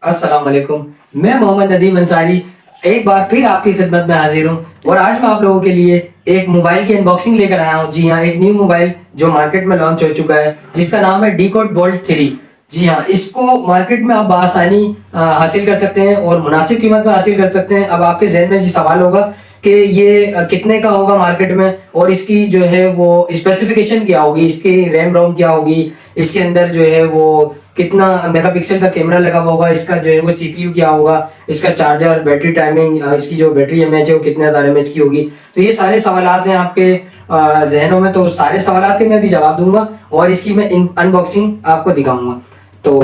अस्सलाम वालेकुम। मैं मोहम्मद नदीम अंसारी एक बार फिर आपकी खिदमत में हाजिर हूँ और आज मैं आप लोगों के लिए एक मोबाइल की अनबॉक्सिंग लेकर आया हूँ। जी हाँ, एक न्यू मोबाइल जो मार्केट में लॉन्च हो चुका है जिसका नाम है डीकोड बोल्ट 3। जी हाँ, इसको मार्केट में आप बआसानी हासिल कर सकते हैं और मुनासिब कीमत में हासिल कर सकते हैं। अब आपके जहन में ये सवाल होगा कि ये कितने का होगा मार्केट में और इसकी जो है वो स्पेसिफिकेशन क्या होगी, इसकी रैम रोम क्या होगी, इसके अंदर जो है वो कितना मेगापिक्सल का कैमरा लगा हुआ होगा, इसका जो है वो सीपीयू क्या होगा, इसका चार्जर, बैटरी टाइमिंग, इसकी जो बैटरी एमएच है वो कितने हज़ार एमएच की होगी। तो ये सारे सवालात हैं आपके जहनों में, तो सारे सवालात के मैं भी जवाब दूंगा और इसकी मैं अनबॉक्सिंग आपको दिखाऊंगा। तो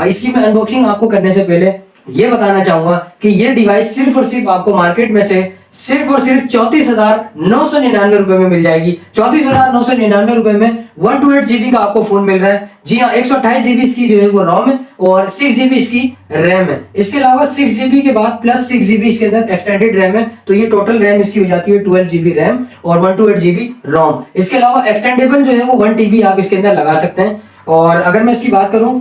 इसकी मैं अनबॉक्सिंग आपको करने से पहले ये बताना चाहूंगा कि ये डिवाइस सिर्फ और सिर्फ आपको मार्केट में से सिर्फ और सिर्फ 34,999 रुपए में मिल जाएगी। 34,999 रुपए में 128 GB का आपको फोन मिल रहा है। जी हाँ, 128 GB इसकी जो है वो रोम है और 6 GB इसकी रैम है। इसके अलावा 6 GB के बाद प्लस 6 GB इसके अंदर एक्सटेंडेड रैम है, तो ये टोटल रैम इसकी हो जाती है 12 GB रैम और 128 GB रोम। इसके अलावा एक्सटेंडेबल जो है वो 1 TB आप इसके अंदर लगा सकते हैं। और अगर मैं इसकी बात करूं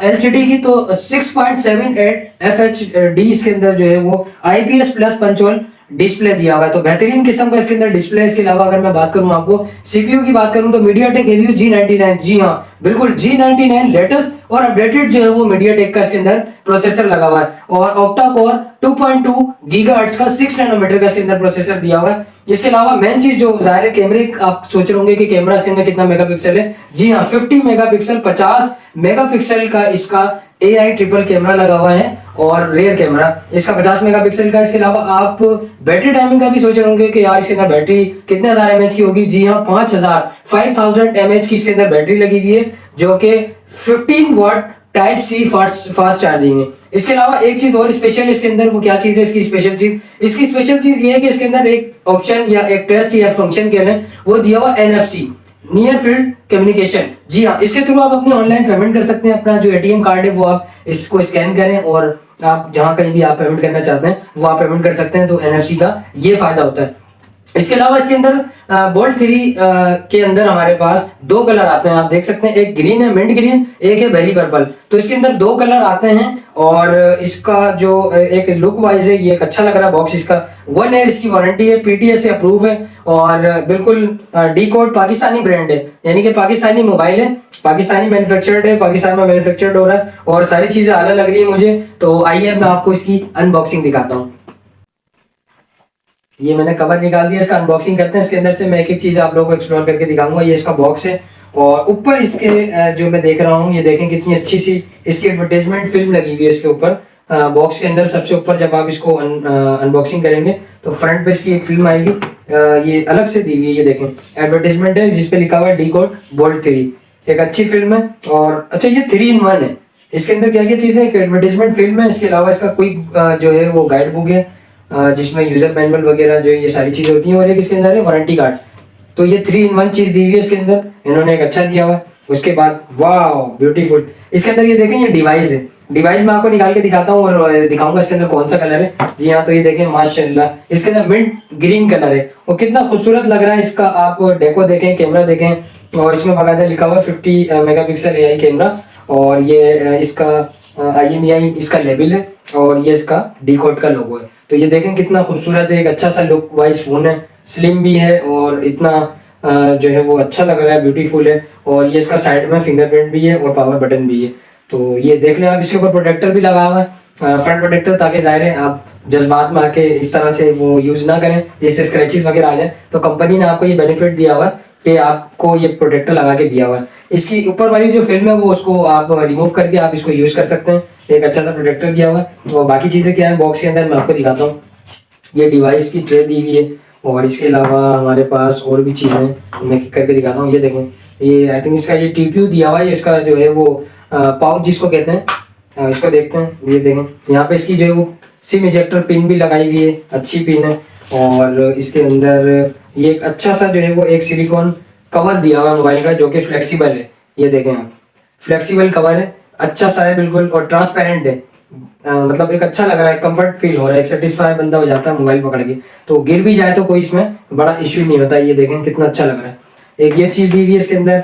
LCD की, तो 6.78 FHD इसके अंदर जो है वो IPS प्लस पंचोल डिस्प्ले दिया हुआ है, तो बेहतरीन किस्म का इसके अंदर डिस्प्ले। इसके अलावा अगर मैं बात करूं आपको सीपीयू की बात करूं तो MediaTek Helio G99, जी हाँ बिल्कुल G99 लेटेस्ट और अपडेटेड जो है वो MediaTek का इसके अंदर प्रोसेसर लगा हुआ है और ऑक्टा कोर 2.2 गीगाहर्ट्ज का 6 नैनोमीटर का इसके अंदर प्रोसेसर दिया हुआ है। इसके अलावा मेन चीज जो जाहिर है कैमरे, आप सोच रहे होंगे कि कैमरा इसके अंदर कितना मेगापिक्सल है। जी हाँ, 50 मेगापिक्सल 50 मेगापिक्सल का इसका AI ट्रिपल कैमरा लगा हुआ है और रियर कैमरा इसका 50 मेगापिक्सल का। इसके अलावा आप बैटरी टाइमिंग का भी सोच रहे होंगे कि यार इसके अंदर बैटरी कितने हजार एमएच की होगी। जी हाँ, 5000 एमएच की इसके अंदर बैटरी लगी हुई है जो कि 15 watt type C fast charging है। इसके अलावा एक चीज और स्पेशल इसके अंदर, वो क्या चीज है इसकी स्पेशल चीज? इसकी स्पेशल चीज ये है कि इसके अंदर एक ऑप्शन या एक टेस्ट या फंक्शन के लिए वो दिया हुआ NFC, नियर फील्ड कम्युनिकेशन। जी हाँ, इसके थ्रू आप अपनी ऑनलाइन पेमेंट कर सकते हैं। अपना जो ATM कार्ड है वो आप इसको स्कैन करें और आप जहां कहीं भी आप पेमेंट करना चाहते हैं वो आप पेमेंट कर सकते हैं। तो NFC का ये फायदा होता है। इसके अलावा इसके अंदर बोल्ट 3 के अंदर हमारे पास दो कलर आते हैं, आप देख सकते हैं, एक ग्रीन है मिंट ग्रीन, एक है बेरी पर्पल। तो इसके अंदर दो कलर आते हैं और इसका जो एक लुक वाइज है ये एक अच्छा लग रहा है बॉक्स। इसका 1 ईयर इसकी वारंटी है, PTS से अप्रूव है और बिल्कुल डीकोड पाकिस्तानी ब्रांड है, यानी कि पाकिस्तानी मोबाइल है, पाकिस्तानी मैन्युफैक्चर्ड है, पाकिस्तान में मैन्युफैक्चर्ड हो रहा है और सारी चीजें अलग लग रही है मुझे। तो आइए मैं आपको इसकी अनबॉक्सिंग दिखाता हूँ। ये मैंने कवर निकाल दिया, इसका अनबॉक्सिंग करते हैं। इसके अंदर से मैं एक एक चीज आप लोगों को एक्सप्लोर करके दिखाऊंगा। ये इसका बॉक्स है और ऊपर इसके जो मैं देख रहा हूँ, ये देखें कितनी अच्छी सी इसकी एडवर्टाइजमेंट फिल्म लगी हुई है इसके ऊपर। बॉक्स के अंदर सबसे ऊपर जब आप इसको अनबॉक्सिंग करेंगे तो फ्रंट पे इसकी एक फिल्म आएगी, ये अलग से दी हुई है। ये देखें एडवर्टाइजमेंट है जिसपे लिखा हुआ है डीकोड बोल्ट 3, एक अच्छी फिल्म है। और अच्छा, ये 3 in 1 है। इसके अंदर क्या क्या चीजें, एक एडवर्टाइजमेंट फिल्म है, इसके अलावा इसका कोई जो है वो गाइड बुक है जिसमें यूजर मैनुअल वगैरह जो ये सारी चीजें होती हैं, और एक इसके अंदर है वारंटी कार्ड। तो ये 3 in 1 चीज दी हुई है इसके अंदर, इन्होंने एक अच्छा दिया हुआ है। उसके बाद वाह ब्यूटीफुल, इसके अंदर ये देखें ये डिवाइस है। डिवाइस मैं आपको निकाल के दिखाता हूँ और दिखाऊंगा इसके अंदर कौन सा कलर है। जी हाँ, तो ये देखें माशाल्लाह इसके अंदर मिंट ग्रीन कलर है और कितना खूबसूरत लग रहा है। इसका आप डेको देखें, कैमरा देखें और इसमें बाकायदा लिखा हुआ है 50 मेगापिक्सल AI कैमरा और ये इसका IMEI इसका लेबल है और ये इसका डीकोड का लोगो है। तो ये देखें कितना खूबसूरत है, एक अच्छा सा लुक वाइज फोन है, स्लिम भी है और इतना जो है वो अच्छा लग रहा है, ब्यूटीफुल है। और ये इसका साइड में फिंगरप्रिंट भी है और पावर बटन भी है। तो ये देख लें आप, इसके ऊपर प्रोटेक्टर भी लगा हुआ है, फ्रंट प्रोटेक्टर, ताकि जाहिर है आप जज्बात में आके इस तरह से वो यूज ना करें जिससे स्क्रैचेस वगैरह आ जाए। तो कंपनी ने आपको ये बेनिफिट दिया हुआ है कि आपको ये प्रोटेक्टर लगा के दिया हुआ है। इसकी ऊपर वाली जो फिल्म है वो उसको आप रिमूव करके आप इसको यूज कर सकते हैं, एक अच्छा सा प्रोटेक्टर दिया हुआ है। और बाकी चीजें क्या है बॉक्स के अंदर मैं आपको दिखाता हूँ। ये डिवाइस की ट्रे दी हुई है और इसके अलावा हमारे पास और भी चीजें मैं करके दिखाता हूँ। ये देखें, ये आई थिंक इसका ये TPU दिया हुआ है, इसका जो है वो पाउच जिसको कहते हैं, इसको देखते हैं। ये देखें यहाँ पे इसकी जो है वो सिम इजेक्टर पिन भी लगाई हुई है, अच्छी पिन है। और इसके अंदर ये एक अच्छा सा जो है वो एक सिलिकॉन कवर दिया हुआ है मोबाइल का, जो कि फ्लेक्सिबल है। ये देखें आप, फ्लेक्सिबल कवर है, अच्छा सा है बिल्कुल और ट्रांसपेरेंट है। मतलब एक अच्छा लग रहा है, कंफर्ट फील हो रहा है, एक सेटिस्फाई बंदा हो जाता है मोबाइल पकड़ के, तो गिर भी जाए तो कोई इसमें बड़ा इश्यू नहीं होता। ये देखें कितना अच्छा लग रहा है। एक ये चीज दी हुई है इसके अंदर